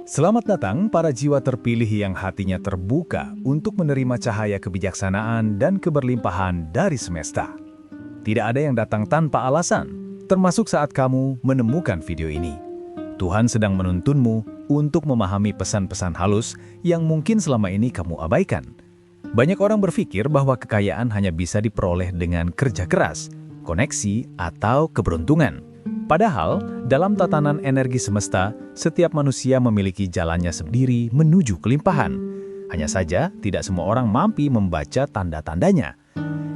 Selamat datang para jiwa terpilih yang hatinya terbuka untuk menerima cahaya kebijaksanaan dan keberlimpahan dari semesta. Tidak ada yang datang tanpa alasan, termasuk saat kamu menemukan video ini. Tuhan sedang menuntunmu untuk memahami pesan-pesan halus yang mungkin selama ini kamu abaikan. Banyak orang berpikir bahwa kekayaan hanya bisa diperoleh dengan kerja keras, koneksi, atau keberuntungan. Padahal, dalam tatanan energi semesta, setiap manusia memiliki jalannya sendiri menuju kelimpahan. Hanya saja, tidak semua orang mampu membaca tanda-tandanya.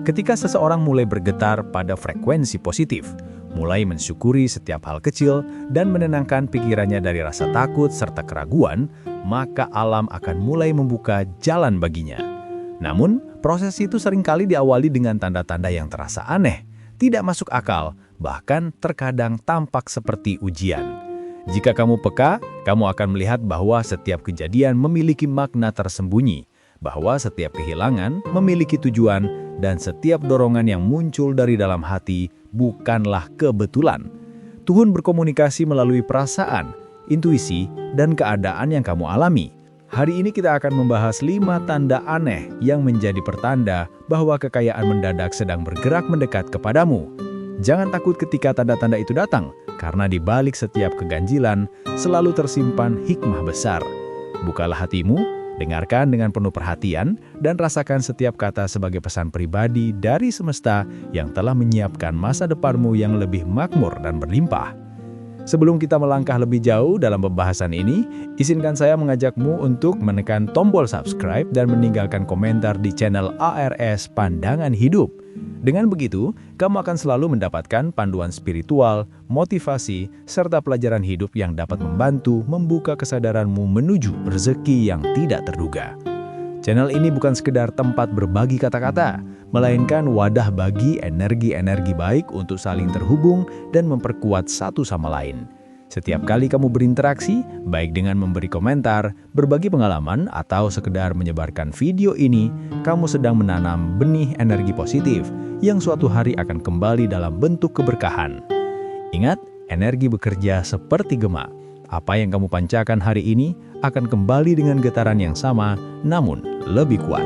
Ketika seseorang mulai bergetar pada frekuensi positif, mulai mensyukuri setiap hal kecil, dan menenangkan pikirannya dari rasa takut serta keraguan, maka alam akan mulai membuka jalan baginya. Namun, proses itu seringkali diawali dengan tanda-tanda yang terasa aneh, tidak masuk akal, bahkan terkadang tampak seperti ujian. Jika kamu peka, kamu akan melihat bahwa setiap kejadian memiliki makna tersembunyi, bahwa setiap kehilangan memiliki tujuan, dan setiap dorongan yang muncul dari dalam hati bukanlah kebetulan. Tuhan berkomunikasi melalui perasaan, intuisi, dan keadaan yang kamu alami. Hari ini kita akan membahas 5 tanda aneh yang menjadi pertanda bahwa kekayaan mendadak sedang bergerak mendekat kepadamu. Jangan takut ketika tanda-tanda itu datang, karena di balik setiap keganjilan selalu tersimpan hikmah besar. Bukalah hatimu, dengarkan dengan penuh perhatian, dan rasakan setiap kata sebagai pesan pribadi dari semesta yang telah menyiapkan masa depanmu yang lebih makmur dan berlimpah. Sebelum kita melangkah lebih jauh dalam pembahasan ini, izinkan saya mengajakmu untuk menekan tombol subscribe dan meninggalkan komentar di channel ARS Pandangan Hidup. Dengan begitu, kamu akan selalu mendapatkan panduan spiritual, motivasi, serta pelajaran hidup yang dapat membantu membuka kesadaranmu menuju rezeki yang tidak terduga. Channel ini bukan sekedar tempat berbagi kata-kata, melainkan wadah bagi energi-energi baik untuk saling terhubung dan memperkuat satu sama lain. Setiap kali kamu berinteraksi, baik dengan memberi komentar, berbagi pengalaman, atau sekedar menyebarkan video ini, kamu sedang menanam benih energi positif yang suatu hari akan kembali dalam bentuk keberkahan. Ingat, energi bekerja seperti gema. Apa yang kamu pancarkan hari ini akan kembali dengan getaran yang sama, namun lebih kuat.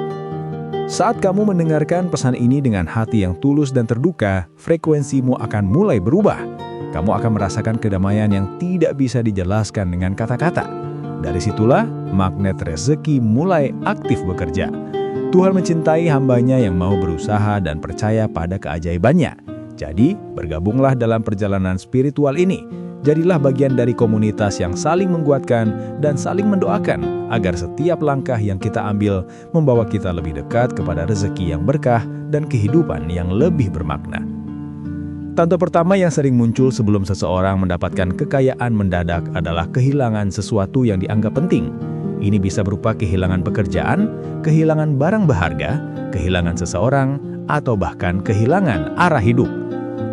Saat kamu mendengarkan pesan ini dengan hati yang tulus dan terbuka, frekuensimu akan mulai berubah. Kamu akan merasakan kedamaian yang tidak bisa dijelaskan dengan kata-kata. Dari situlah magnet rezeki mulai aktif bekerja. Tuhan mencintai hambanya yang mau berusaha dan percaya pada keajaibannya. Jadi, bergabunglah dalam perjalanan spiritual ini. Jadilah bagian dari komunitas yang saling menguatkan dan saling mendoakan agar setiap langkah yang kita ambil membawa kita lebih dekat kepada rezeki yang berkah dan kehidupan yang lebih bermakna. Tanda pertama yang sering muncul sebelum seseorang mendapatkan kekayaan mendadak adalah kehilangan sesuatu yang dianggap penting. Ini bisa berupa kehilangan pekerjaan, kehilangan barang berharga, kehilangan seseorang, atau bahkan kehilangan arah hidup.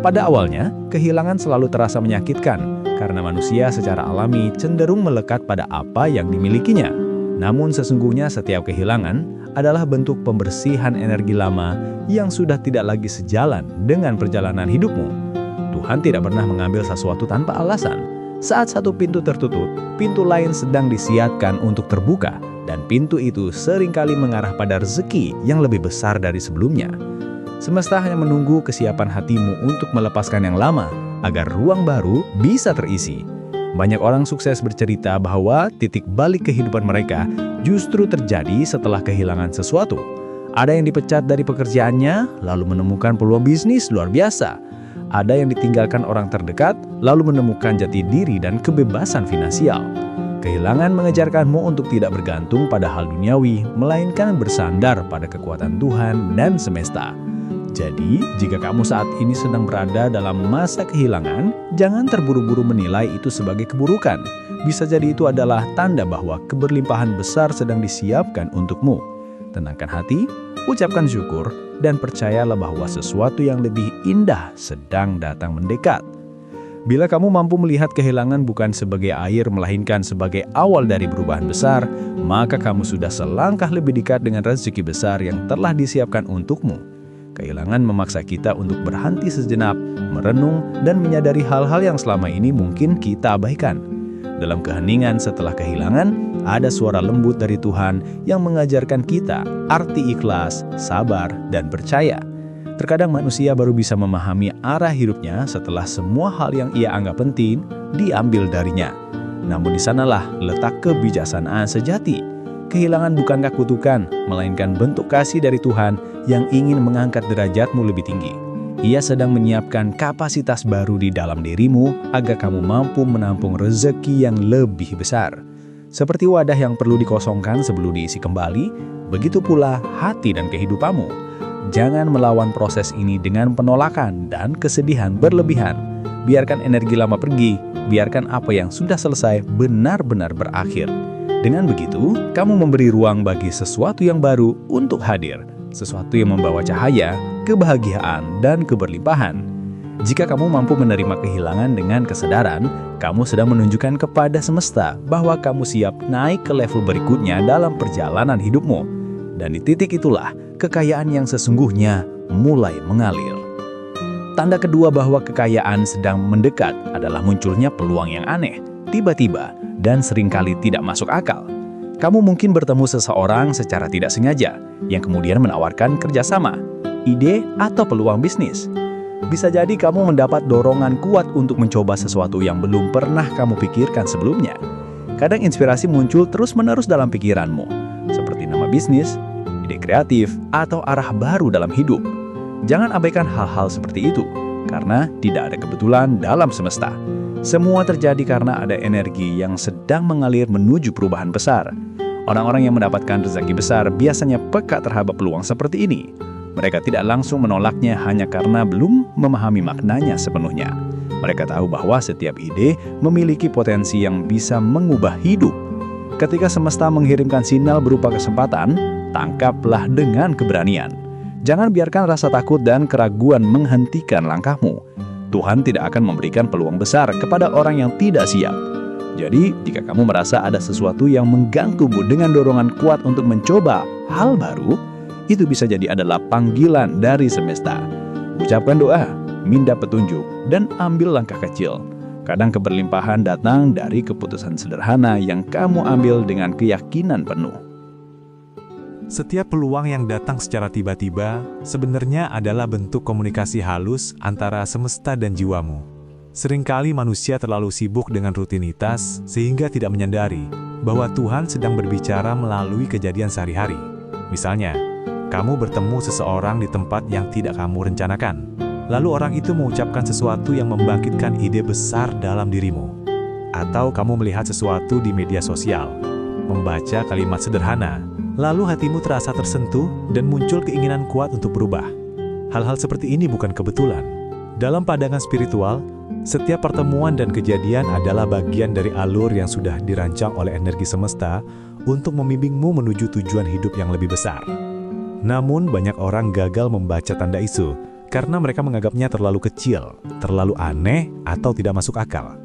Pada awalnya, kehilangan selalu terasa menyakitkan karena manusia secara alami cenderung melekat pada apa yang dimilikinya. Namun sesungguhnya setiap kehilangan adalah bentuk pembersihan energi lama yang sudah tidak lagi sejalan dengan perjalanan hidupmu. Tuhan tidak pernah mengambil sesuatu tanpa alasan. Saat satu pintu tertutup, pintu lain sedang disiapkan untuk terbuka, dan pintu itu seringkali mengarah pada rezeki yang lebih besar dari sebelumnya. Semesta hanya menunggu kesiapan hatimu untuk melepaskan yang lama, agar ruang baru bisa terisi. Banyak orang sukses bercerita bahwa titik balik kehidupan mereka justru terjadi setelah kehilangan sesuatu. Ada yang dipecat dari pekerjaannya, lalu menemukan peluang bisnis luar biasa. Ada yang ditinggalkan orang terdekat, lalu menemukan jati diri dan kebebasan finansial. Kehilangan mengejarkanmu untuk tidak bergantung pada hal duniawi, melainkan bersandar pada kekuatan Tuhan dan semesta. Jadi, jika kamu saat ini sedang berada dalam masa kehilangan, jangan terburu-buru menilai itu sebagai keburukan. Bisa jadi itu adalah tanda bahwa keberlimpahan besar sedang disiapkan untukmu. Tenangkan hati, ucapkan syukur, dan percayalah bahwa sesuatu yang lebih indah sedang datang mendekat. Bila kamu mampu melihat kehilangan bukan sebagai air, melainkan sebagai awal dari perubahan besar, maka kamu sudah selangkah lebih dekat dengan rezeki besar yang telah disiapkan untukmu. Kehilangan memaksa kita untuk berhenti sejenak, merenung, dan menyadari hal-hal yang selama ini mungkin kita abaikan. Dalam keheningan setelah kehilangan, ada suara lembut dari Tuhan yang mengajarkan kita arti ikhlas, sabar, dan percaya. Terkadang manusia baru bisa memahami arah hidupnya setelah semua hal yang ia anggap penting diambil darinya. Namun di sanalah letak kebijaksanaan sejati. Kehilangan bukanlah kutukan, melainkan bentuk kasih dari Tuhan yang ingin mengangkat derajatmu lebih tinggi. Ia sedang menyiapkan kapasitas baru di dalam dirimu agar kamu mampu menampung rezeki yang lebih besar. Seperti wadah yang perlu dikosongkan sebelum diisi kembali, begitu pula hati dan kehidupanmu. Jangan melawan proses ini dengan penolakan dan kesedihan berlebihan. Biarkan energi lama pergi, biarkan apa yang sudah selesai benar-benar berakhir. Dengan begitu, kamu memberi ruang bagi sesuatu yang baru untuk hadir, sesuatu yang membawa cahaya, kebahagiaan, dan keberlimpahan. Jika kamu mampu menerima kehilangan dengan kesadaran, kamu sedang menunjukkan kepada semesta bahwa kamu siap naik ke level berikutnya dalam perjalanan hidupmu. Dan di titik itulah, kekayaan yang sesungguhnya mulai mengalir. Tanda kedua bahwa kekayaan sedang mendekat adalah munculnya peluang yang aneh, tiba-tiba, dan seringkali tidak masuk akal. Kamu mungkin bertemu seseorang secara tidak sengaja, yang kemudian menawarkan kerjasama, ide, atau peluang bisnis. Bisa jadi kamu mendapat dorongan kuat untuk mencoba sesuatu yang belum pernah kamu pikirkan sebelumnya. Kadang inspirasi muncul terus-menerus dalam pikiranmu, seperti nama bisnis, ide kreatif, atau arah baru dalam hidup. Jangan abaikan hal-hal seperti itu, karena tidak ada kebetulan dalam semesta. Semua terjadi karena ada energi yang sedang mengalir menuju perubahan besar. Orang-orang yang mendapatkan rezeki besar biasanya peka terhadap peluang seperti ini. Mereka tidak langsung menolaknya hanya karena belum memahami maknanya sepenuhnya. Mereka tahu bahwa setiap ide memiliki potensi yang bisa mengubah hidup. Ketika semesta mengirimkan sinyal berupa kesempatan, tangkaplah dengan keberanian. Jangan biarkan rasa takut dan keraguan menghentikan langkahmu. Tuhan tidak akan memberikan peluang besar kepada orang yang tidak siap. Jadi, jika kamu merasa ada sesuatu yang mengganggumu dengan dorongan kuat untuk mencoba hal baru, itu bisa jadi adalah panggilan dari semesta. Ucapkan doa, minta petunjuk, dan ambil langkah kecil. Kadang keberlimpahan datang dari keputusan sederhana yang kamu ambil dengan keyakinan penuh. Setiap peluang yang datang secara tiba-tiba sebenarnya adalah bentuk komunikasi halus antara semesta dan jiwamu. Seringkali manusia terlalu sibuk dengan rutinitas sehingga tidak menyadari bahwa Tuhan sedang berbicara melalui kejadian sehari-hari. Misalnya, kamu bertemu seseorang di tempat yang tidak kamu rencanakan. Lalu orang itu mengucapkan sesuatu yang membangkitkan ide besar dalam dirimu. Atau kamu melihat sesuatu di media sosial, membaca kalimat sederhana, lalu hatimu terasa tersentuh dan muncul keinginan kuat untuk berubah. Hal-hal seperti ini bukan kebetulan. Dalam pandangan spiritual, setiap pertemuan dan kejadian adalah bagian dari alur yang sudah dirancang oleh energi semesta untuk membimbingmu menuju tujuan hidup yang lebih besar. Namun banyak orang gagal membaca tanda isu karena mereka menganggapnya terlalu kecil, terlalu aneh, atau tidak masuk akal.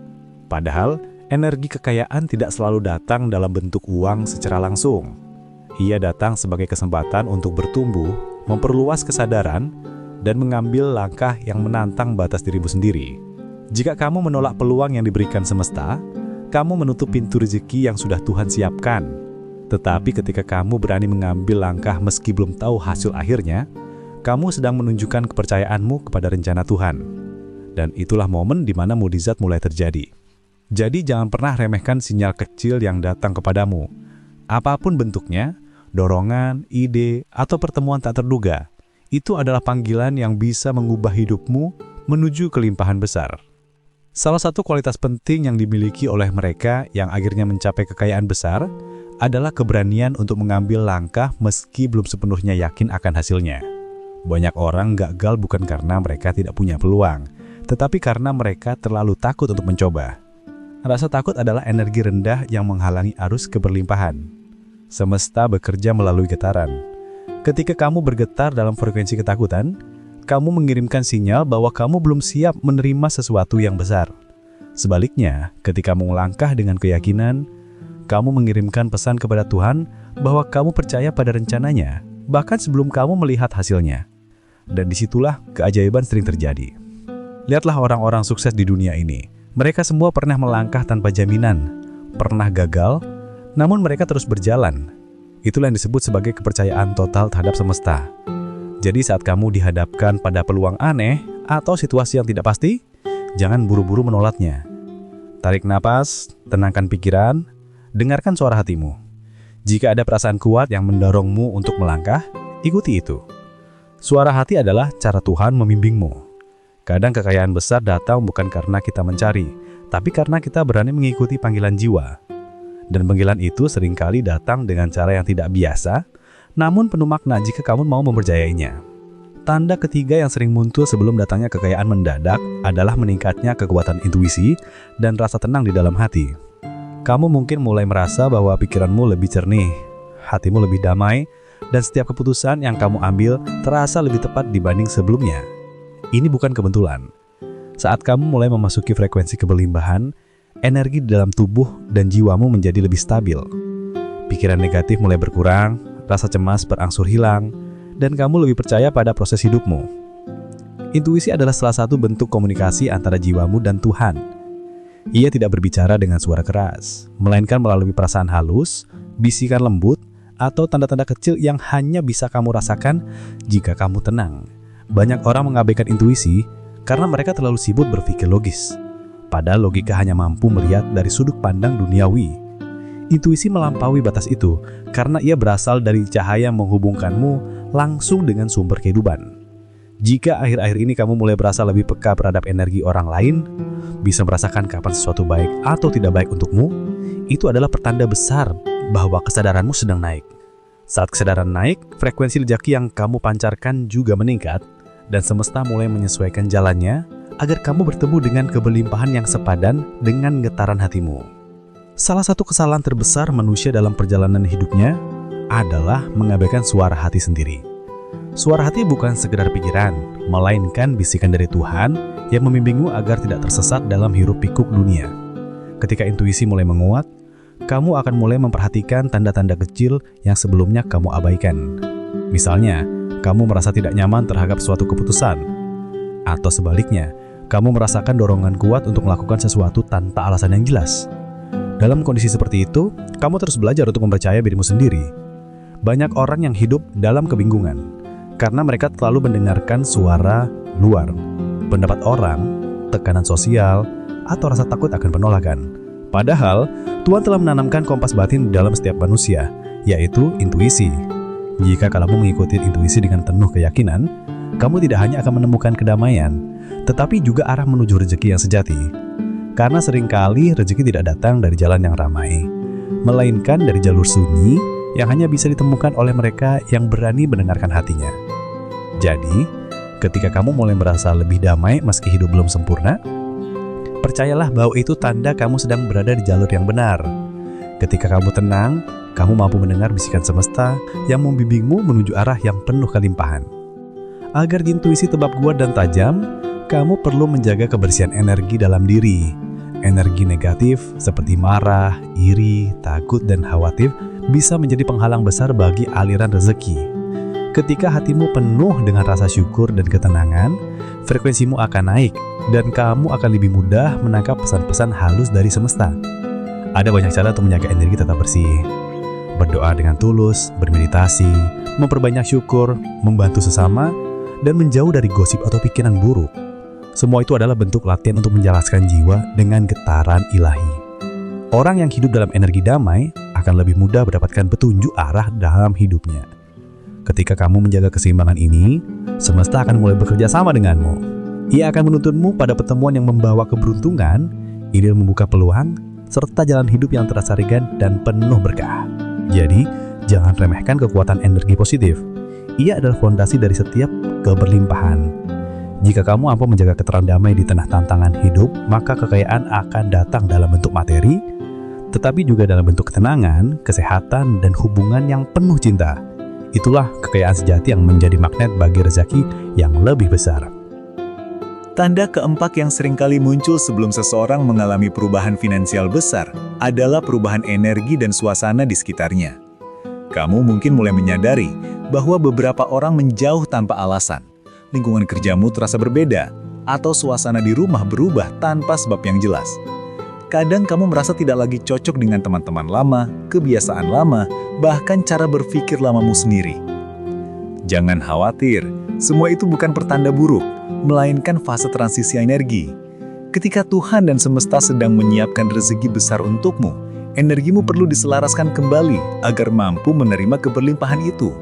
Padahal, energi kekayaan tidak selalu datang dalam bentuk uang secara langsung. Ia datang sebagai kesempatan untuk bertumbuh, memperluas kesadaran, dan mengambil langkah yang menantang batas dirimu sendiri. Jika kamu menolak peluang yang diberikan semesta, kamu menutup pintu rezeki yang sudah Tuhan siapkan. Tetapi ketika kamu berani mengambil langkah meski belum tahu hasil akhirnya, kamu sedang menunjukkan kepercayaanmu kepada rencana Tuhan. Dan itulah momen di mana mukjizat mulai terjadi. Jadi jangan pernah remehkan sinyal kecil yang datang kepadamu. Apapun bentuknya, dorongan, ide, atau pertemuan tak terduga, itu adalah panggilan yang bisa mengubah hidupmu menuju kelimpahan besar. Salah satu kualitas penting yang dimiliki oleh mereka yang akhirnya mencapai kekayaan besar adalah keberanian untuk mengambil langkah meski belum sepenuhnya yakin akan hasilnya. Banyak orang gagal bukan karena mereka tidak punya peluang, tetapi karena mereka terlalu takut untuk mencoba. Rasa takut adalah energi rendah yang menghalangi arus keberlimpahan. Semesta bekerja melalui getaran. Ketika kamu bergetar dalam frekuensi ketakutan, kamu mengirimkan sinyal bahwa kamu belum siap menerima sesuatu yang besar. Sebaliknya, ketika kamu melangkah dengan keyakinan, kamu mengirimkan pesan kepada Tuhan bahwa kamu percaya pada rencananya, bahkan sebelum kamu melihat hasilnya. Dan disitulah keajaiban sering terjadi. Lihatlah orang-orang sukses di dunia ini. Mereka semua pernah melangkah tanpa jaminan. pernah gagal, namun mereka terus berjalan. Itulah yang disebut sebagai kepercayaan total terhadap semesta. Jadi saat kamu dihadapkan pada peluang aneh atau situasi yang tidak pasti, jangan buru-buru menolaknya. Tarik napas, tenangkan pikiran, dengarkan suara hatimu. Jika ada perasaan kuat yang mendorongmu untuk melangkah, ikuti itu. Suara hati adalah cara Tuhan membimbingmu. Kadang kekayaan besar datang bukan karena kita mencari, tapi karena kita berani mengikuti panggilan jiwa. Dan panggilan itu seringkali datang dengan cara yang tidak biasa, namun penuh makna jika kamu mau mempercayainya. Tanda ketiga yang sering muncul sebelum datangnya kekayaan mendadak adalah meningkatnya kekuatan intuisi dan rasa tenang di dalam hati. Kamu mungkin mulai merasa bahwa pikiranmu lebih jernih, hatimu lebih damai, dan setiap keputusan yang kamu ambil terasa lebih tepat dibanding sebelumnya. Ini bukan kebetulan. Saat kamu mulai memasuki frekuensi keberlimpahan, energi di dalam tubuh dan jiwamu menjadi lebih stabil. Pikiran negatif mulai berkurang, rasa cemas berangsur hilang, dan kamu lebih percaya pada proses hidupmu. Intuisi adalah salah satu bentuk komunikasi antara jiwamu dan Tuhan. Ia tidak berbicara dengan suara keras, melainkan melalui perasaan halus, bisikan lembut, atau tanda-tanda kecil yang hanya bisa kamu rasakan jika kamu tenang. Banyak orang mengabaikan intuisi karena mereka terlalu sibuk berpikir logis. Padahal logika hanya mampu melihat dari sudut pandang duniawi. Intuisi melampaui batas itu karena ia berasal dari cahaya menghubungkanmu langsung dengan sumber kehidupan. Jika akhir-akhir ini kamu mulai berasa lebih peka terhadap energi orang lain, bisa merasakan kapan sesuatu baik atau tidak baik untukmu, itu adalah pertanda besar bahwa kesadaranmu sedang naik. Saat kesadaran naik, frekuensi rezeki yang kamu pancarkan juga meningkat, dan semesta mulai menyesuaikan jalannya agar kamu bertemu dengan keberlimpahan yang sepadan dengan getaran hatimu. Salah satu kesalahan terbesar manusia dalam perjalanan hidupnya adalah mengabaikan suara hati sendiri. Suara hati bukan sekedar pikiran, melainkan bisikan dari Tuhan yang membimbingmu agar tidak tersesat dalam hiruk-pikuk dunia. Ketika intuisi mulai menguat, kamu akan mulai memperhatikan tanda-tanda kecil yang sebelumnya kamu abaikan. Misalnya, kamu merasa tidak nyaman terhadap suatu keputusan. Atau sebaliknya, kamu merasakan dorongan kuat untuk melakukan sesuatu tanpa alasan yang jelas. Dalam kondisi seperti itu, kamu terus belajar untuk mempercayai dirimu sendiri. Banyak orang yang hidup dalam kebingungan, karena mereka terlalu mendengarkan suara luar, pendapat orang, tekanan sosial, atau rasa takut akan penolakan. Padahal, Tuhan telah menanamkan kompas batin di dalam setiap manusia, yaitu intuisi. Jika kamu mengikuti intuisi dengan penuh keyakinan, kamu tidak hanya akan menemukan kedamaian, tetapi juga arah menuju rezeki yang sejati. Karena seringkali rezeki tidak datang dari jalan yang ramai, melainkan dari jalur sunyi yang hanya bisa ditemukan oleh mereka yang berani mendengarkan hatinya. Jadi, ketika kamu mulai merasa lebih damai meski hidup belum sempurna, percayalah bahwa itu tanda kamu sedang berada di jalur yang benar. Ketika kamu tenang, kamu mampu mendengar bisikan semesta yang membimbingmu menuju arah yang penuh kelimpahan. Agar intuisi tetap kuat dan tajam, kamu perlu menjaga kebersihan energi dalam diri. Energi negatif seperti marah, iri, takut, dan khawatir bisa menjadi penghalang besar bagi aliran rezeki. Ketika hatimu penuh dengan rasa syukur dan ketenangan, frekuensimu akan naik dan kamu akan lebih mudah menangkap pesan-pesan halus dari semesta. Ada banyak cara untuk menjaga energi tetap bersih. Berdoa dengan tulus, bermeditasi, memperbanyak syukur, membantu sesama, dan menjauh dari gosip atau pikiran buruk. Semua itu adalah bentuk latihan untuk menjelaskan jiwa dengan getaran ilahi. Orang yang hidup dalam energi damai akan lebih mudah mendapatkan petunjuk arah dalam hidupnya. Ketika kamu menjaga keseimbangan ini, semesta akan mulai bekerja sama denganmu. Ia akan menuntunmu pada pertemuan yang membawa keberuntungan, ide membuka peluang, serta jalan hidup yang terasa ringan dan penuh berkah. Jadi, jangan remehkan kekuatan energi positif. Ia adalah fondasi dari setiap keberlimpahan. Jika kamu mampu menjaga ketenangan damai di tengah tantangan hidup, maka kekayaan akan datang dalam bentuk materi, tetapi juga dalam bentuk ketenangan, kesehatan, dan hubungan yang penuh cinta. Itulah kekayaan sejati yang menjadi magnet bagi rezeki yang lebih besar. Tanda keempat yang seringkali muncul sebelum seseorang mengalami perubahan finansial besar adalah perubahan energi dan suasana di sekitarnya. Kamu mungkin mulai menyadari bahwa beberapa orang menjauh tanpa alasan, lingkungan kerjamu terasa berbeda, atau suasana di rumah berubah tanpa sebab yang jelas. Kadang kamu merasa tidak lagi cocok dengan teman-teman lama, kebiasaan lama, bahkan cara berpikir lamamu sendiri. Jangan khawatir, semua itu bukan pertanda buruk, melainkan fase transisi energi. Ketika Tuhan dan semesta sedang menyiapkan rezeki besar untukmu, energimu perlu diselaraskan kembali agar mampu menerima keberlimpahan itu.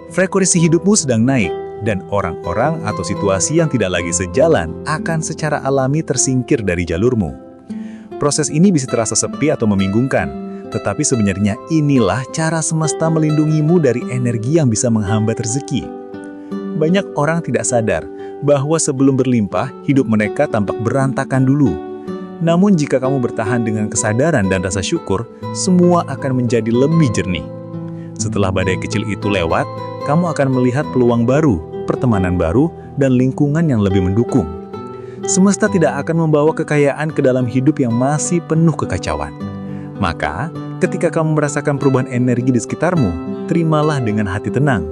Frekuensi hidupmu sedang naik, dan orang-orang atau situasi yang tidak lagi sejalan akan secara alami tersingkir dari jalurmu. Proses ini bisa terasa sepi atau membingungkan, tetapi sebenarnya inilah cara semesta melindungimu dari energi yang bisa menghambat rezeki. Banyak orang tidak sadar bahwa sebelum berlimpah, hidup mereka tampak berantakan dulu. Namun jika kamu bertahan dengan kesadaran dan rasa syukur, semua akan menjadi lebih jernih. Setelah badai kecil itu lewat, kamu akan melihat peluang baru, pertemanan baru, dan lingkungan yang lebih mendukung. Semesta tidak akan membawa kekayaan ke dalam hidup yang masih penuh kekacauan. Maka, ketika kamu merasakan perubahan energi di sekitarmu, terimalah dengan hati tenang.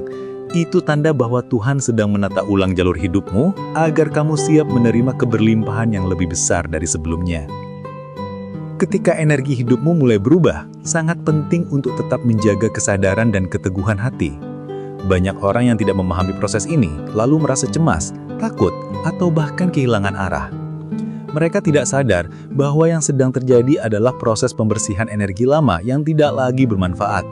Itu tanda bahwa Tuhan sedang menata ulang jalur hidupmu agar kamu siap menerima keberlimpahan yang lebih besar dari sebelumnya. Ketika energi hidupmu mulai berubah, sangat penting untuk tetap menjaga kesadaran dan keteguhan hati. Banyak orang yang tidak memahami proses ini, lalu merasa cemas, takut, atau bahkan kehilangan arah. Mereka tidak sadar bahwa yang sedang terjadi adalah proses pembersihan energi lama yang tidak lagi bermanfaat.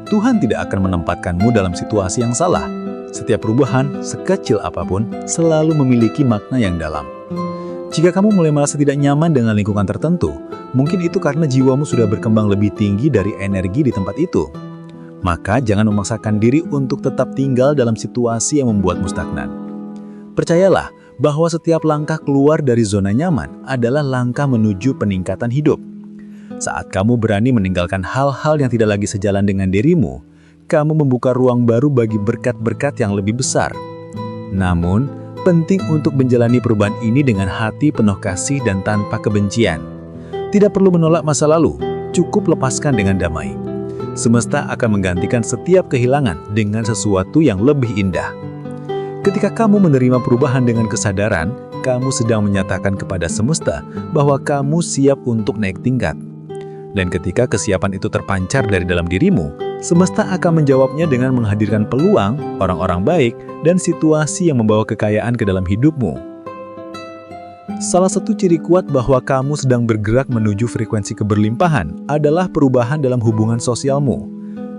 Tuhan tidak akan menempatkanmu dalam situasi yang salah. Setiap perubahan, sekecil apapun, selalu memiliki makna yang dalam. Jika kamu mulai merasa tidak nyaman dengan lingkungan tertentu, mungkin itu karena jiwamu sudah berkembang lebih tinggi dari energi di tempat itu. Maka jangan memaksakan diri untuk tetap tinggal dalam situasi yang membuatmu stagnan. Percayalah bahwa setiap langkah keluar dari zona nyaman adalah langkah menuju peningkatan hidup. Saat kamu berani meninggalkan hal-hal yang tidak lagi sejalan dengan dirimu, kamu membuka ruang baru bagi berkat-berkat yang lebih besar. Namun, penting untuk menjalani perubahan ini dengan hati penuh kasih dan tanpa kebencian. Tidak perlu menolak masa lalu, cukup lepaskan dengan damai. Semesta akan menggantikan setiap kehilangan dengan sesuatu yang lebih indah. Ketika kamu menerima perubahan dengan kesadaran, kamu sedang menyatakan kepada semesta bahwa kamu siap untuk naik tingkat. Dan ketika kesiapan itu terpancar dari dalam dirimu, semesta akan menjawabnya dengan menghadirkan peluang, orang-orang baik, dan situasi yang membawa kekayaan ke dalam hidupmu. Salah satu ciri kuat bahwa kamu sedang bergerak menuju frekuensi keberlimpahan adalah perubahan dalam hubungan sosialmu.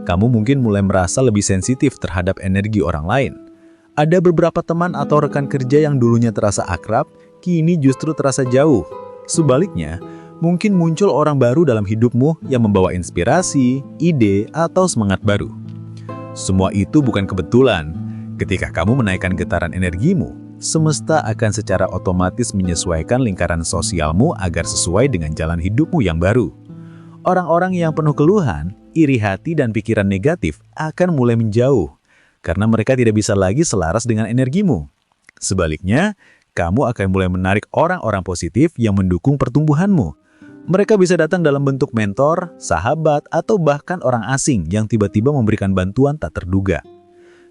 Kamu mungkin mulai merasa lebih sensitif terhadap energi orang lain. Ada beberapa teman atau rekan kerja yang dulunya terasa akrab, kini justru terasa jauh. Sebaliknya, mungkin muncul orang baru dalam hidupmu yang membawa inspirasi, ide, atau semangat baru. Semua itu bukan kebetulan. Ketika kamu menaikkan getaran energimu, semesta akan secara otomatis menyesuaikan lingkaran sosialmu agar sesuai dengan jalan hidupmu yang baru. Orang-orang yang penuh keluhan, iri hati, dan pikiran negatif akan mulai menjauh, karena mereka tidak bisa lagi selaras dengan energimu. Sebaliknya, kamu akan mulai menarik orang-orang positif yang mendukung pertumbuhanmu. Mereka bisa datang dalam bentuk mentor, sahabat, atau bahkan orang asing yang tiba-tiba memberikan bantuan tak terduga.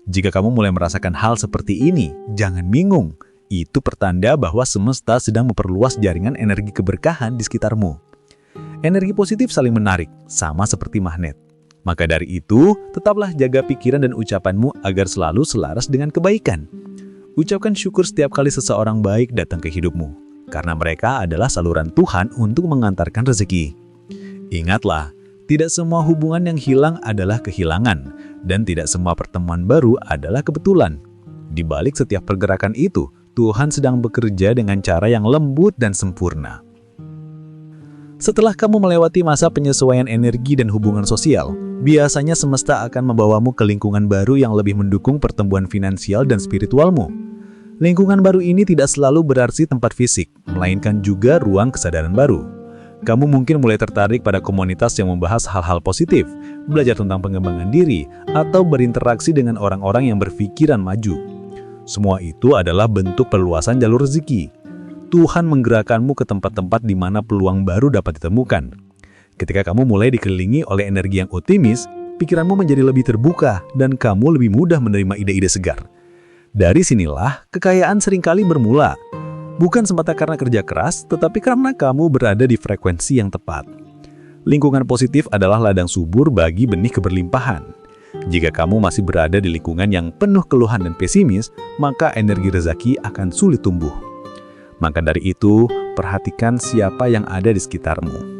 Jika kamu mulai merasakan hal seperti ini, jangan bingung. Itu pertanda bahwa semesta sedang memperluas jaringan energi keberkahan di sekitarmu. Energi positif saling menarik, sama seperti magnet. Maka dari itu, tetaplah jaga pikiran dan ucapanmu agar selalu selaras dengan kebaikan. Ucapkan syukur setiap kali seseorang baik datang ke hidupmu, karena mereka adalah saluran Tuhan untuk mengantarkan rezeki. Ingatlah, tidak semua hubungan yang hilang adalah kehilangan, dan tidak semua pertemuan baru adalah kebetulan. Di balik setiap pergerakan itu, Tuhan sedang bekerja dengan cara yang lembut dan sempurna. Setelah kamu melewati masa penyesuaian energi dan hubungan sosial, biasanya semesta akan membawamu ke lingkungan baru yang lebih mendukung pertumbuhan finansial dan spiritualmu. Lingkungan baru ini tidak selalu berarti tempat fisik, melainkan juga ruang kesadaran baru. Kamu mungkin mulai tertarik pada komunitas yang membahas hal-hal positif, belajar tentang pengembangan diri, atau berinteraksi dengan orang-orang yang berpikiran maju. Semua itu adalah bentuk perluasan jalur rezeki. Tuhan menggerakkanmu ke tempat-tempat di mana peluang baru dapat ditemukan. Ketika kamu mulai dikelilingi oleh energi yang optimis, pikiranmu menjadi lebih terbuka dan kamu lebih mudah menerima ide-ide segar. Dari sinilah kekayaan seringkali bermula. Bukan semata karena kerja keras, tetapi karena kamu berada di frekuensi yang tepat. Lingkungan positif adalah ladang subur bagi benih keberlimpahan. Jika kamu masih berada di lingkungan yang penuh keluhan dan pesimis, maka energi rezeki akan sulit tumbuh. Maka dari itu, perhatikan siapa yang ada di sekitarmu.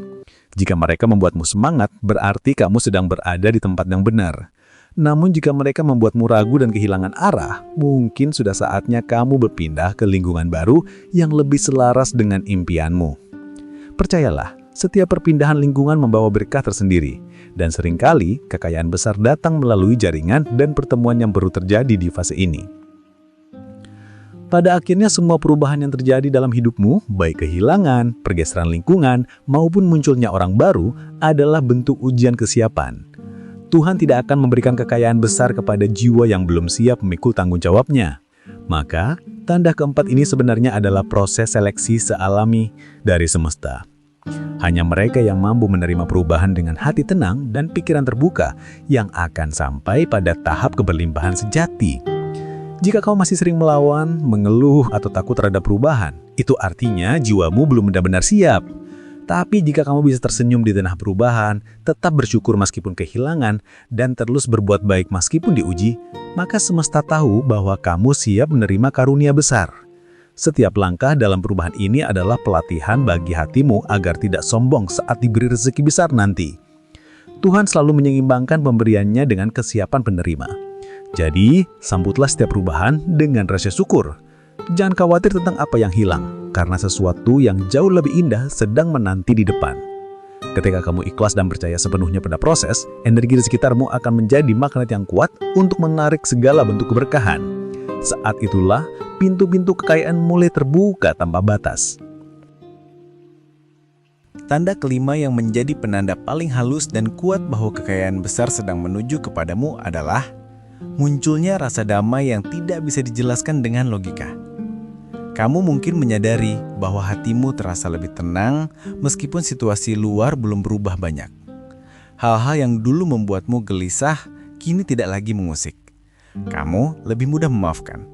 Jika mereka membuatmu semangat, berarti kamu sedang berada di tempat yang benar. Namun jika mereka membuatmu ragu dan kehilangan arah, mungkin sudah saatnya kamu berpindah ke lingkungan baru yang lebih selaras dengan impianmu. Percayalah, setiap perpindahan lingkungan membawa berkah tersendiri, dan seringkali kekayaan besar datang melalui jaringan dan pertemuan yang baru terjadi di fase ini. Pada akhirnya semua perubahan yang terjadi dalam hidupmu, baik kehilangan, pergeseran lingkungan, maupun munculnya orang baru, adalah bentuk ujian kesiapan. Tuhan tidak akan memberikan kekayaan besar kepada jiwa yang belum siap memikul tanggung jawabnya. Maka, tanda keempat ini sebenarnya adalah proses seleksi sealami dari semesta. Hanya mereka yang mampu menerima perubahan dengan hati tenang dan pikiran terbuka yang akan sampai pada tahap keberlimpahan sejati. Jika kau masih sering melawan, mengeluh, atau takut terhadap perubahan, itu artinya jiwamu belum benar-benar siap. Tapi jika kamu bisa tersenyum di tengah perubahan, tetap bersyukur meskipun kehilangan, dan terus berbuat baik meskipun diuji, maka semesta tahu bahwa kamu siap menerima karunia besar. Setiap langkah dalam perubahan ini adalah pelatihan bagi hatimu agar tidak sombong saat diberi rezeki besar nanti. Tuhan selalu menyeimbangkan pemberiannya dengan kesiapan penerima. Jadi, sambutlah setiap perubahan dengan rasa syukur. Jangan khawatir tentang apa yang hilang, karena sesuatu yang jauh lebih indah sedang menanti di depan. Ketika kamu ikhlas dan percaya sepenuhnya pada proses, energi di sekitarmu akan menjadi magnet yang kuat untuk menarik segala bentuk keberkahan. Saat itulah, pintu-pintu kekayaan mulai terbuka tanpa batas. Tanda kelima yang menjadi penanda paling halus dan kuat bahwa kekayaan besar sedang menuju kepadamu adalah munculnya rasa damai yang tidak bisa dijelaskan dengan logika. Kamu mungkin menyadari bahwa hatimu terasa lebih tenang meskipun situasi luar belum berubah banyak. Hal-hal yang dulu membuatmu gelisah kini tidak lagi mengusik. Kamu lebih mudah memaafkan,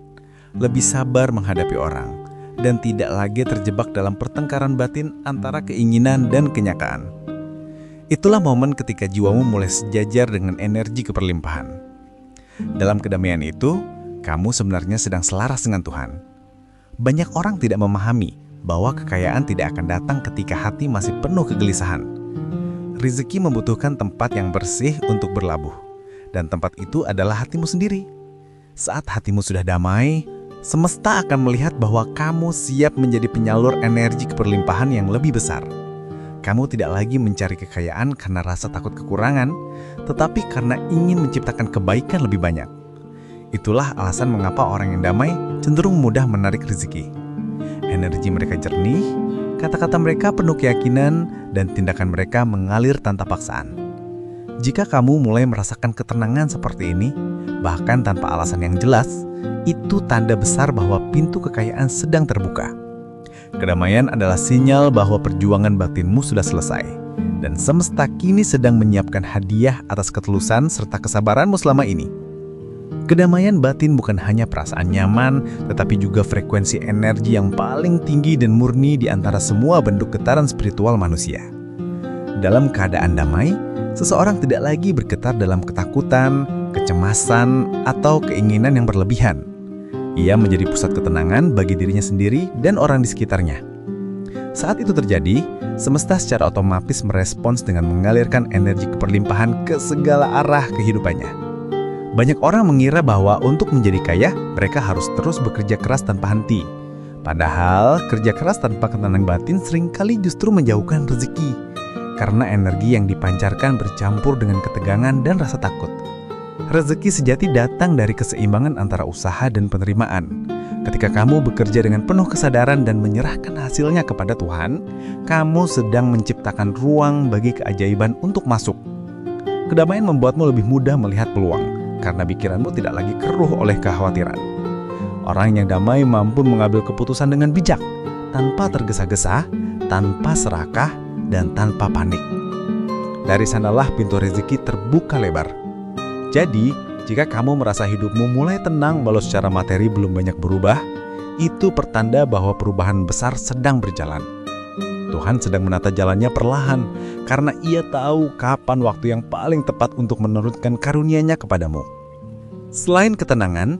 lebih sabar menghadapi orang, dan tidak lagi terjebak dalam pertengkaran batin antara keinginan dan kenyataan. Itulah momen ketika jiwamu mulai sejajar dengan energi keberlimpahan. Dalam kedamaian itu, kamu sebenarnya sedang selaras dengan Tuhan. Banyak orang tidak memahami bahwa kekayaan tidak akan datang ketika hati masih penuh kegelisahan. Rezeki membutuhkan tempat yang bersih untuk berlabuh, dan tempat itu adalah hatimu sendiri. Saat hatimu sudah damai, semesta akan melihat bahwa kamu siap menjadi penyalur energi keberlimpahan yang lebih besar. Kamu tidak lagi mencari kekayaan karena rasa takut kekurangan, tetapi karena ingin menciptakan kebaikan lebih banyak. Itulah alasan mengapa orang yang damai cenderung mudah menarik rezeki. Energi mereka jernih, kata-kata mereka penuh keyakinan, dan tindakan mereka mengalir tanpa paksaan. Jika kamu mulai merasakan ketenangan seperti ini, bahkan tanpa alasan yang jelas, itu tanda besar bahwa pintu kekayaan sedang terbuka. Kedamaian adalah sinyal bahwa perjuangan batinmu sudah selesai, dan semesta kini sedang menyiapkan hadiah atas ketulusan serta kesabaranmu selama ini. Kedamaian batin bukan hanya perasaan nyaman, tetapi juga frekuensi energi yang paling tinggi dan murni di antara semua bentuk getaran spiritual manusia. Dalam keadaan damai, seseorang tidak lagi bergetar dalam ketakutan, kecemasan, atau keinginan yang berlebihan. Ia menjadi pusat ketenangan bagi dirinya sendiri dan orang di sekitarnya. Saat itu terjadi, semesta secara otomatis merespons dengan mengalirkan energi keberlimpahan ke segala arah kehidupannya. Banyak orang mengira bahwa untuk menjadi kaya, mereka harus terus bekerja keras tanpa henti. Padahal, kerja keras tanpa ketenangan batin seringkali justru menjauhkan rezeki, karena energi yang dipancarkan bercampur dengan ketegangan dan rasa takut. Rezeki sejati datang dari keseimbangan antara usaha dan penerimaan. Ketika kamu bekerja dengan penuh kesadaran dan menyerahkan hasilnya kepada Tuhan, kamu sedang menciptakan ruang bagi keajaiban untuk masuk. Kedamaian membuatmu lebih mudah melihat peluang, karena pikiranmu tidak lagi keruh oleh kekhawatiran. Orang yang damai mampu mengambil keputusan dengan bijak, tanpa tergesa-gesa, tanpa serakah, dan tanpa panik. Dari sanalah pintu rezeki terbuka lebar. Jadi, jika kamu merasa hidupmu mulai tenang walau secara materi belum banyak berubah, itu pertanda bahwa perubahan besar sedang berjalan. Tuhan sedang menata jalannya perlahan, karena Ia tahu kapan waktu yang paling tepat untuk menurunkan karunia-Nya kepadamu. Selain ketenangan,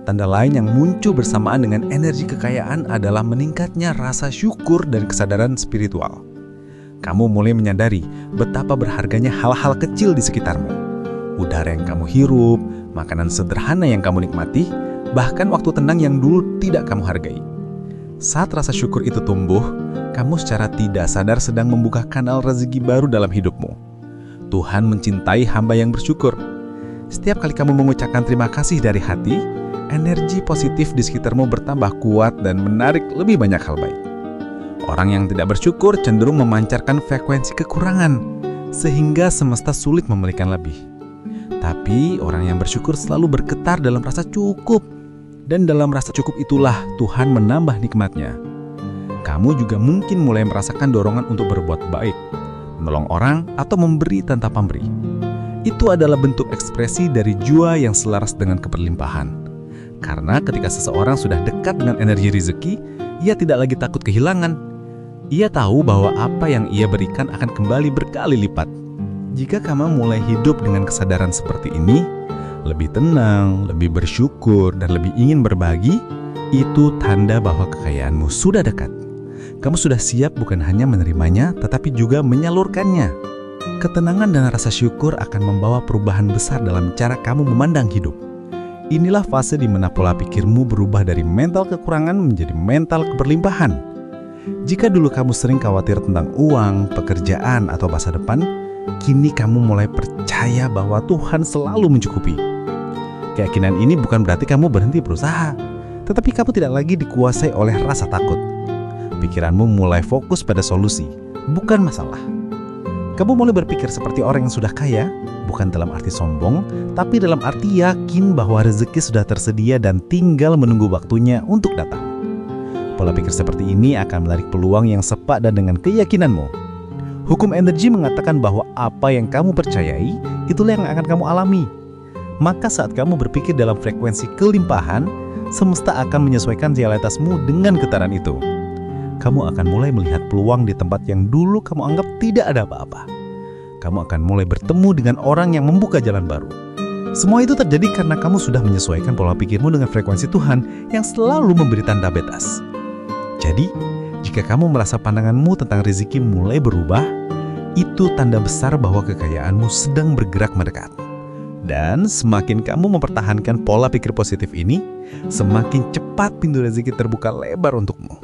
tanda lain yang muncul bersamaan dengan energi kekayaan adalah meningkatnya rasa syukur dan kesadaran spiritual. Kamu mulai menyadari betapa berharganya hal-hal kecil di sekitarmu. Udara yang kamu hirup, makanan sederhana yang kamu nikmati, bahkan waktu tenang yang dulu tidak kamu hargai. Saat rasa syukur itu tumbuh, kamu secara tidak sadar sedang membuka kanal rezeki baru dalam hidupmu. Tuhan mencintai hamba yang bersyukur. Setiap kali kamu mengucapkan terima kasih dari hati, energi positif di sekitarmu bertambah kuat dan menarik lebih banyak hal baik. Orang yang tidak bersyukur cenderung memancarkan frekuensi kekurangan, sehingga semesta sulit memberikan lebih. Tapi orang yang bersyukur selalu bergetar dalam rasa cukup. Dan dalam rasa cukup itulah Tuhan menambah nikmat-Nya. Kamu juga mungkin mulai merasakan dorongan untuk berbuat baik, menolong orang, atau memberi tanpa pemberi. Itu adalah bentuk ekspresi dari jiwa yang selaras dengan keberlimpahan. Karena ketika seseorang sudah dekat dengan energi rezeki, ia tidak lagi takut kehilangan. Ia tahu bahwa apa yang ia berikan akan kembali berkali lipat. Jika kamu mulai hidup dengan kesadaran seperti ini, lebih tenang, lebih bersyukur, dan lebih ingin berbagi, itu tanda bahwa kekayaanmu sudah dekat. Kamu sudah siap bukan hanya menerimanya, tetapi juga menyalurkannya. Ketenangan dan rasa syukur akan membawa perubahan besar dalam cara kamu memandang hidup. Inilah fase di mana pola pikirmu berubah dari mental kekurangan menjadi mental keberlimpahan. Jika dulu kamu sering khawatir tentang uang, pekerjaan, atau masa depan, kini kamu mulai percaya bahwa Tuhan selalu mencukupi. Keyakinan ini bukan berarti kamu berhenti berusaha, tetapi kamu tidak lagi dikuasai oleh rasa takut. Pikiranmu mulai fokus pada solusi, bukan masalah. Kamu mulai berpikir seperti orang yang sudah kaya, bukan dalam arti sombong, tapi dalam arti yakin bahwa rezeki sudah tersedia dan tinggal menunggu waktunya untuk datang. Pola pikir seperti ini akan menarik peluang yang sepadan dengan keyakinanmu. Hukum energi mengatakan bahwa apa yang kamu percayai, itulah yang akan kamu alami. Maka saat kamu berpikir dalam frekuensi kelimpahan, semesta akan menyesuaikan realitasmu dengan getaran itu. Kamu akan mulai melihat peluang di tempat yang dulu kamu anggap tidak ada apa-apa. Kamu akan mulai bertemu dengan orang yang membuka jalan baru. Semua itu terjadi karena kamu sudah menyesuaikan pola pikirmu dengan frekuensi Tuhan yang selalu memberi tanda bebas. Jadi, jika kamu merasa pandanganmu tentang rezeki mulai berubah, itu tanda besar bahwa kekayaanmu sedang bergerak mendekat. Dan semakin kamu mempertahankan pola pikir positif ini, semakin cepat pintu rezeki terbuka lebar untukmu.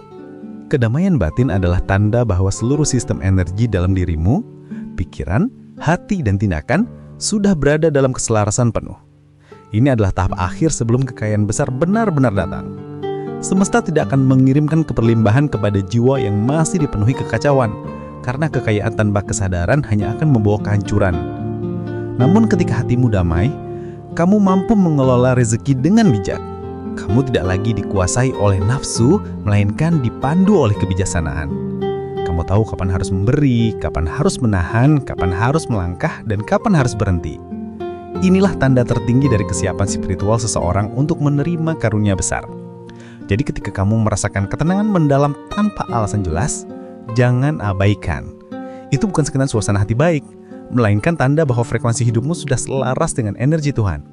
Kedamaian batin adalah tanda bahwa seluruh sistem energi dalam dirimu, pikiran, hati, dan tindakan sudah berada dalam keselarasan penuh. Ini adalah tahap akhir sebelum kekayaan besar benar-benar datang. Semesta tidak akan mengirimkan keberlimpahan kepada jiwa yang masih dipenuhi kekacauan, karena kekayaan tanpa kesadaran hanya akan membawa kehancuran. Namun ketika hatimu damai, kamu mampu mengelola rezeki dengan bijak. Kamu tidak lagi dikuasai oleh nafsu, melainkan dipandu oleh kebijaksanaan. Kamu tahu kapan harus memberi, kapan harus menahan, kapan harus melangkah, dan kapan harus berhenti. Inilah tanda tertinggi dari kesiapan spiritual seseorang untuk menerima karunia besar. Jadi ketika kamu merasakan ketenangan mendalam tanpa alasan jelas, jangan abaikan. Itu bukan sekedar suasana hati baik, melainkan tanda bahwa frekuensi hidupmu sudah selaras dengan energi Tuhan.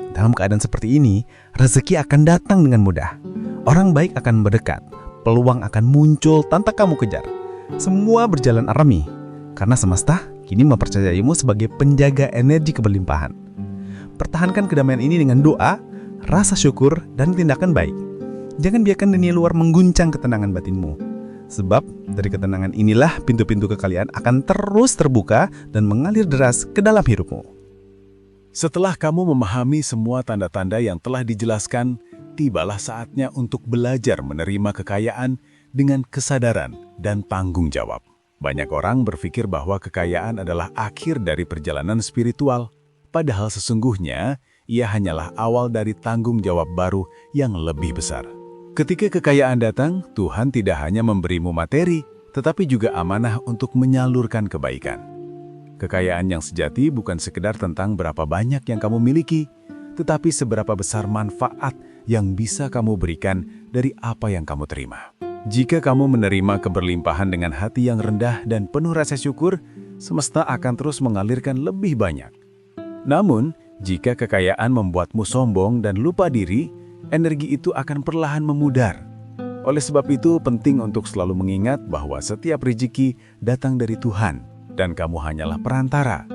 Dalam keadaan seperti ini, rezeki akan datang dengan mudah. Orang baik akan mendekat, peluang akan muncul tanpa kamu kejar. Semua berjalan alami, karena semesta kini mempercayaimu sebagai penjaga energi keberlimpahan. Pertahankan kedamaian ini dengan doa, rasa syukur, dan tindakan baik. Jangan biarkan dunia luar mengguncang ketenangan batinmu. Sebab dari ketenangan inilah pintu-pintu kekayaan akan terus terbuka dan mengalir deras ke dalam hidupmu. Setelah kamu memahami semua tanda-tanda yang telah dijelaskan, tibalah saatnya untuk belajar menerima kekayaan dengan kesadaran dan tanggung jawab. Banyak orang berpikir bahwa kekayaan adalah akhir dari perjalanan spiritual, padahal sesungguhnya ia hanyalah awal dari tanggung jawab baru yang lebih besar. Ketika kekayaan datang, Tuhan tidak hanya memberimu materi, tetapi juga amanah untuk menyalurkan kebaikan. Kekayaan yang sejati bukan sekedar tentang berapa banyak yang kamu miliki, tetapi seberapa besar manfaat yang bisa kamu berikan dari apa yang kamu terima. Jika kamu menerima keberlimpahan dengan hati yang rendah dan penuh rasa syukur, semesta akan terus mengalirkan lebih banyak. Namun, jika kekayaan membuatmu sombong dan lupa diri, energi itu akan perlahan memudar. Oleh sebab itu, penting untuk selalu mengingat bahwa setiap rezeki datang dari Tuhan, dan kamu hanyalah perantara.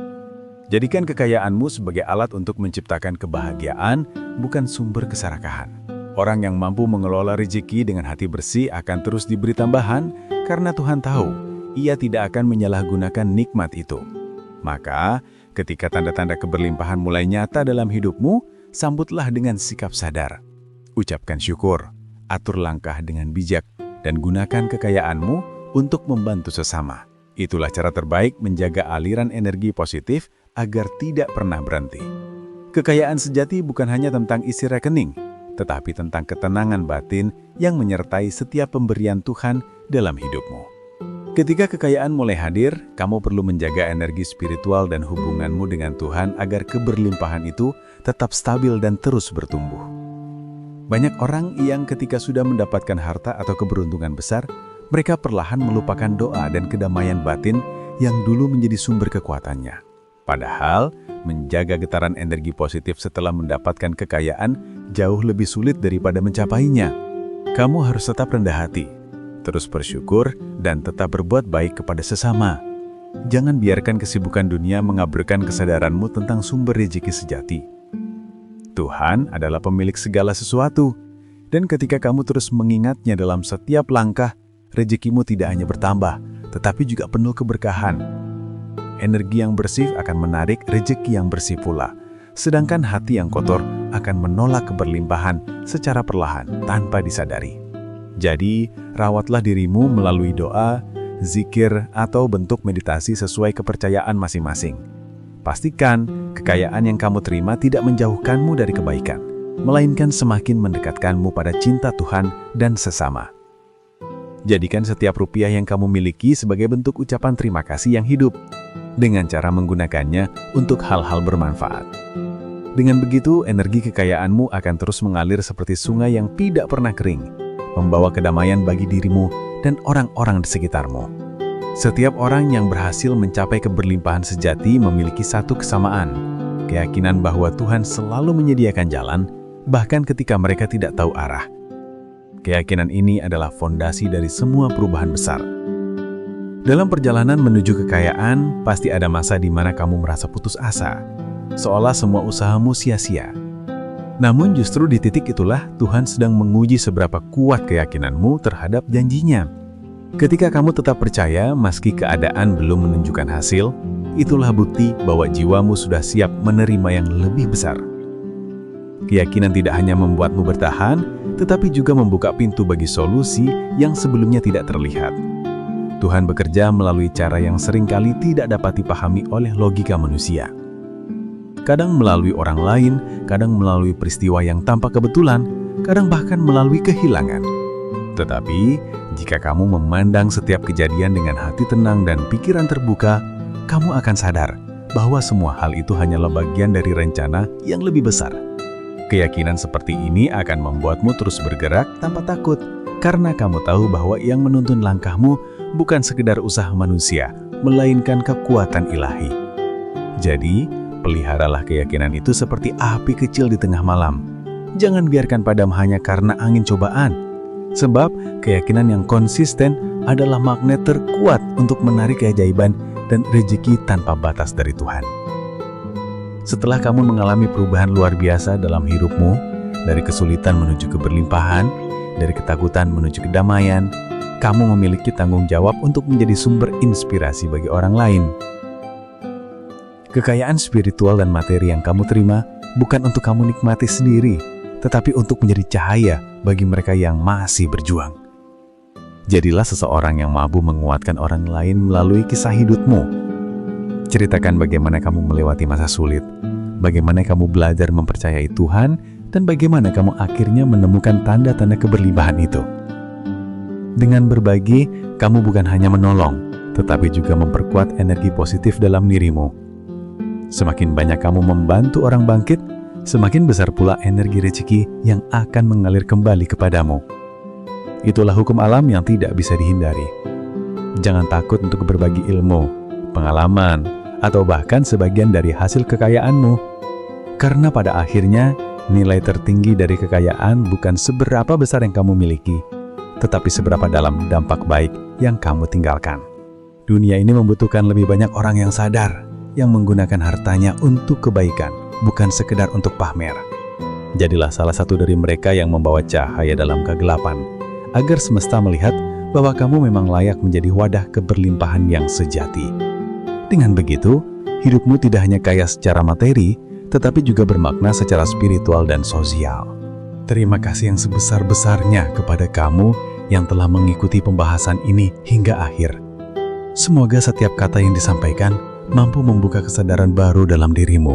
Jadikan kekayaanmu sebagai alat untuk menciptakan kebahagiaan, bukan sumber keserakahan. Orang yang mampu mengelola rezeki dengan hati bersih akan terus diberi tambahan, karena Tuhan tahu, Ia tidak akan menyalahgunakan nikmat itu. Maka, ketika tanda-tanda keberlimpahan mulai nyata dalam hidupmu, sambutlah dengan sikap sadar. Ucapkan syukur, atur langkah dengan bijak, dan gunakan kekayaanmu untuk membantu sesama. Itulah cara terbaik menjaga aliran energi positif agar tidak pernah berhenti. Kekayaan sejati bukan hanya tentang isi rekening, tetapi tentang ketenangan batin yang menyertai setiap pemberian Tuhan dalam hidupmu. Ketika kekayaan mulai hadir, kamu perlu menjaga energi spiritual dan hubunganmu dengan Tuhan agar keberlimpahan itu tetap stabil dan terus bertumbuh. Banyak orang yang ketika sudah mendapatkan harta atau keberuntungan besar, mereka perlahan melupakan doa dan kedamaian batin yang dulu menjadi sumber kekuatannya. Padahal, menjaga getaran energi positif setelah mendapatkan kekayaan jauh lebih sulit daripada mencapainya. Kamu harus tetap rendah hati, terus bersyukur, dan tetap berbuat baik kepada sesama. Jangan biarkan kesibukan dunia mengaburkan kesadaranmu tentang sumber rezeki sejati. Tuhan adalah pemilik segala sesuatu, dan ketika kamu terus mengingatnya dalam setiap langkah, rezekimu tidak hanya bertambah, tetapi juga penuh keberkahan. Energi yang bersih akan menarik rezeki yang bersih pula, sedangkan hati yang kotor akan menolak keberlimpahan secara perlahan tanpa disadari. Jadi, rawatlah dirimu melalui doa, zikir, atau bentuk meditasi sesuai kepercayaan masing-masing. Pastikan kekayaan yang kamu terima tidak menjauhkanmu dari kebaikan, melainkan semakin mendekatkanmu pada cinta Tuhan dan sesama. Jadikan setiap rupiah yang kamu miliki sebagai bentuk ucapan terima kasih yang hidup, dengan cara menggunakannya untuk hal-hal bermanfaat. Dengan begitu, energi kekayaanmu akan terus mengalir seperti sungai yang tidak pernah kering, membawa kedamaian bagi dirimu dan orang-orang di sekitarmu. Setiap orang yang berhasil mencapai keberlimpahan sejati memiliki satu kesamaan, keyakinan bahwa Tuhan selalu menyediakan jalan, bahkan ketika mereka tidak tahu arah. Keyakinan ini adalah fondasi dari semua perubahan besar. Dalam perjalanan menuju kekayaan, pasti ada masa di mana kamu merasa putus asa, seolah semua usahamu sia-sia. Namun justru di titik itulah Tuhan sedang menguji seberapa kuat keyakinanmu terhadap janjinya. Ketika kamu tetap percaya meski keadaan belum menunjukkan hasil, itulah bukti bahwa jiwamu sudah siap menerima yang lebih besar. Keyakinan tidak hanya membuatmu bertahan, tetapi juga membuka pintu bagi solusi yang sebelumnya tidak terlihat. Tuhan bekerja melalui cara yang seringkali tidak dapat dipahami oleh logika manusia. Kadang melalui orang lain, kadang melalui peristiwa yang tampak kebetulan, kadang bahkan melalui kehilangan. Tetapi, jika kamu memandang setiap kejadian dengan hati tenang dan pikiran terbuka, kamu akan sadar bahwa semua hal itu hanyalah bagian dari rencana yang lebih besar. Keyakinan seperti ini akan membuatmu terus bergerak tanpa takut, karena kamu tahu bahwa yang menuntun langkahmu bukan sekedar usaha manusia, melainkan kekuatan ilahi. Jadi, peliharalah keyakinan itu seperti api kecil di tengah malam. Jangan biarkan padam hanya karena angin cobaan, sebab keyakinan yang konsisten adalah magnet terkuat untuk menarik keajaiban dan rezeki tanpa batas dari Tuhan. Setelah kamu mengalami perubahan luar biasa dalam hidupmu, dari kesulitan menuju keberlimpahan, dari ketakutan menuju kedamaian, kamu memiliki tanggung jawab untuk menjadi sumber inspirasi bagi orang lain. Kekayaan spiritual dan materi yang kamu terima bukan untuk kamu nikmati sendiri, tetapi untuk menjadi cahaya bagi mereka yang masih berjuang. Jadilah seseorang yang mampu menguatkan orang lain melalui kisah hidupmu. Ceritakan bagaimana kamu melewati masa sulit, bagaimana kamu belajar mempercayai Tuhan, dan bagaimana kamu akhirnya menemukan tanda-tanda keberlimpahan itu. Dengan berbagi, kamu bukan hanya menolong, tetapi juga memperkuat energi positif dalam dirimu. Semakin banyak kamu membantu orang bangkit, semakin besar pula energi rezeki yang akan mengalir kembali kepadamu. Itulah hukum alam yang tidak bisa dihindari. Jangan takut untuk berbagi ilmu, pengalaman, atau bahkan sebagian dari hasil kekayaanmu. Karena pada akhirnya, nilai tertinggi dari kekayaan bukan seberapa besar yang kamu miliki, tetapi seberapa dalam dampak baik yang kamu tinggalkan. Dunia ini membutuhkan lebih banyak orang yang sadar, yang menggunakan hartanya untuk kebaikan, bukan sekedar untuk pamer. Jadilah salah satu dari mereka yang membawa cahaya dalam kegelapan, agar semesta melihat bahwa kamu memang layak menjadi wadah keberlimpahan yang sejati. Dengan begitu, hidupmu tidak hanya kaya secara materi, tetapi juga bermakna secara spiritual dan sosial. Terima kasih yang sebesar-besarnya kepada kamu yang telah mengikuti pembahasan ini hingga akhir. Semoga setiap kata yang disampaikan mampu membuka kesadaran baru dalam dirimu,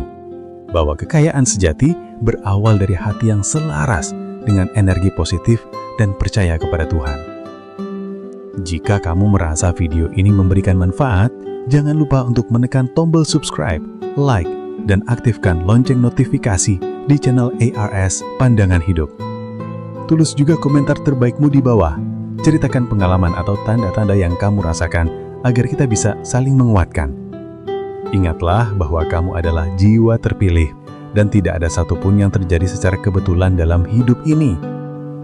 bahwa kekayaan sejati berawal dari hati yang selaras dengan energi positif dan percaya kepada Tuhan. Jika kamu merasa video ini memberikan manfaat, jangan lupa untuk menekan tombol subscribe, like, dan aktifkan lonceng notifikasi di channel ARS Pandangan Hidup. Tulis juga komentar terbaikmu di bawah. Ceritakan pengalaman atau tanda-tanda yang kamu rasakan agar kita bisa saling menguatkan. Ingatlah bahwa kamu adalah jiwa terpilih dan tidak ada satupun yang terjadi secara kebetulan dalam hidup ini.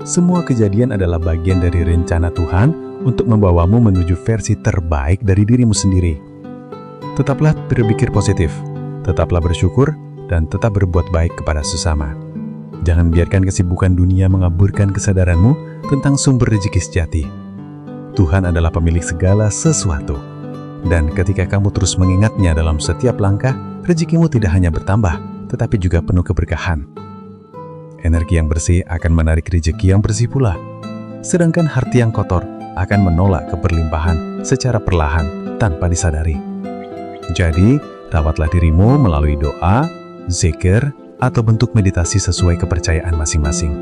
Semua kejadian adalah bagian dari rencana Tuhan untuk membawamu menuju versi terbaik dari dirimu sendiri. Tetaplah berpikir positif, tetaplah bersyukur, dan tetap berbuat baik kepada sesama. Jangan biarkan kesibukan dunia mengaburkan kesadaranmu tentang sumber rezeki sejati. Tuhan adalah pemilik segala sesuatu. Dan ketika kamu terus mengingatnya dalam setiap langkah, rezekimu tidak hanya bertambah, tetapi juga penuh keberkahan. Energi yang bersih akan menarik rezeki yang bersih pula. Sedangkan hati yang kotor akan menolak keberlimpahan secara perlahan tanpa disadari. Jadi, rawatlah dirimu melalui doa, zikir, atau bentuk meditasi sesuai kepercayaan masing-masing.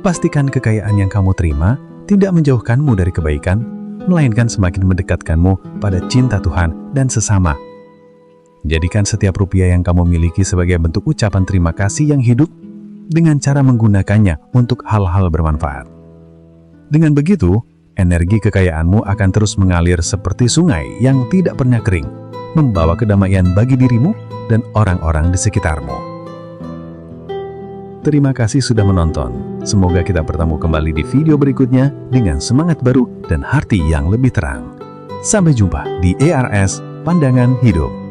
Pastikan kekayaan yang kamu terima tidak menjauhkanmu dari kebaikan, melainkan semakin mendekatkanmu pada cinta Tuhan dan sesama. Jadikan setiap rupiah yang kamu miliki sebagai bentuk ucapan terima kasih yang hidup dengan cara menggunakannya untuk hal-hal bermanfaat. Dengan begitu, energi kekayaanmu akan terus mengalir seperti sungai yang tidak pernah kering, membawa kedamaian bagi dirimu dan orang-orang di sekitarmu. Terima kasih sudah menonton. Semoga kita bertemu kembali di video berikutnya dengan semangat baru dan hati yang lebih terang. Sampai jumpa di ARS Pandangan Hidup.